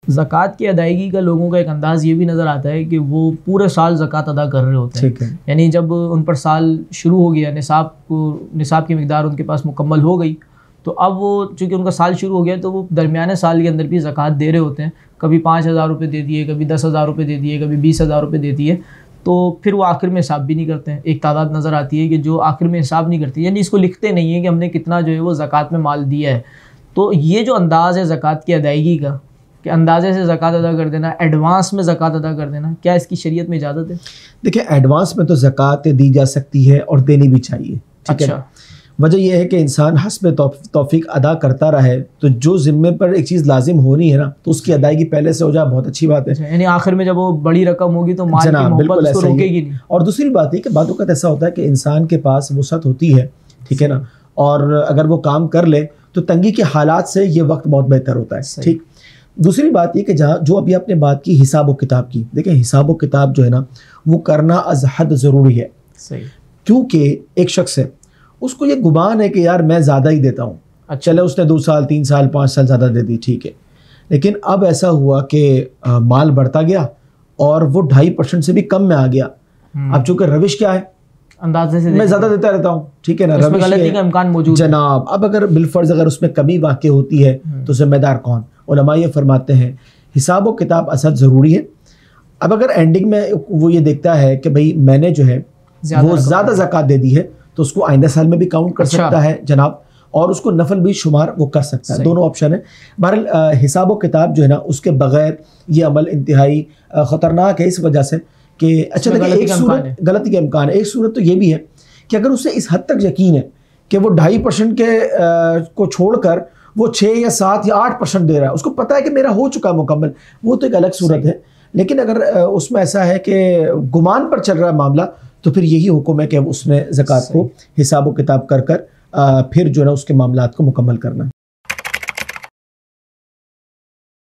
ज़कात की अदायगी का लोगों का एक अंदाज़ ये भी नज़र आता है कि वो पूरे साल ज़कात अदा कर रहे होते हैं। ठीक है। यानी जब उन पर साल शुरू हो गया, निसाब की मिकदार उनके पास मुकम्मल हो गई, तो अब वो चूँकि उनका साल शुरू हो गया तो वो दरमियाने साल के अंदर भी ज़कात दे रहे होते हैं। कभी 5,000 रुपये दे दिए, कभी 10,000 रुपये दे दिए, कभी 20,000 रुपये दे दिए। तो फिर वो आखिर में हिसाब भी नहीं करते हैं। एक तादाद नज़र आती है कि जो आखिर में हिसाब नहीं करती, यानी इसको लिखते नहीं है कि हमने कितना जो है वो ज़कात में माल दिया है। तो ये जो अंदाज़ है ज़कात की अदायगी का, कि अंदाज़े से ज़कात अदा कर देना, एडवांस में ज़कात अदा कर देना, क्या इसकी शरीयत में इजाज़त है? देखिए, एडवांस में तो ज़कात दी जा सकती है और देनी भी चाहिए। ठीक है। वजह यह है कि इंसान हस्ब तौफीक अदा करता रहे, तो जो ज़िम्मे पर एक चीज़ लाजिम होनी है ना, तो उसकी अदायगी पहले से हो जाए, बहुत अच्छी बात है। यानी आखिर में जब वो बड़ी रकम होगी तो माल की मोहब्बत उसको रोकेगी नहीं। और दूसरी बात है कि बाद वक़्त ऐसा होता है कि इंसान के पास वुसअत होती है, ठीक है ना, और अगर वो काम कर ले तो तंगी के हालात से ये वक्त बहुत बेहतर होता है। ठीक। दूसरी बात ये कि जहाँ जो अभी आपने बात की हिसाब व किताब की, देखें हिसाब व किताब जो है ना वो करना अज़ हद ज़रूरी है। सही। क्योंकि एक शख्स है, उसको ये गुमान है कि यार मैं ज़्यादा ही देता हूँ। अच्छा, चले उसने 2 साल 3 साल 5 साल ज़्यादा दे दी, ठीक है, लेकिन अब ऐसा हुआ कि माल बढ़ता गया और वो 2.5% से भी कम में आ गया। अब चूँकि रविश क्या है, अंदाजे से मैं ज़्यादा देता रहता हूँ, ठीक है ना, रविश गलती का इम्कान मौजूद जनाब। अब अगर बिलफर्ज अगर उसमें कमी वाक़ई होती है तो जिम्मेदार कौन? उलमा ये फरमाते हैं हिसाब व किताब असद ज़रूरी है। अब अगर एंडिंग में वो ये देखता है कि भाई मैंने जो है वो ज़्यादा ज़कात दे दी है, तो उसको आइंदा साल में भी काउंट कर सकता है जनाब, और उसको नफल भी शुमार वो कर सकता है। दोनों ऑप्शन है। बहरहाल हिसाब व किताब जो है ना उसके बगैर ये अमल इंतहाई ख़तरनाक है, इस वजह से कि अच्छा देखिए एक सूरत गलती का इम्कान है। एक सूरत तो ये भी है कि अगर उसे इस हद तक यकीन है कि वो 2.5% के को छोड़कर वो 6 या 7 या 8% दे रहा है, उसको पता है कि मेरा हो चुका है मुकम्मल, वो तो एक अलग सूरत है। लेकिन अगर उसमें ऐसा है कि गुमान पर चल रहा है मामला, तो फिर यही हुक्म है कि उसने ज़कात को हिसाब व किताब कर फिर जो है ना उसके मामलात को मुकम्मल करना है।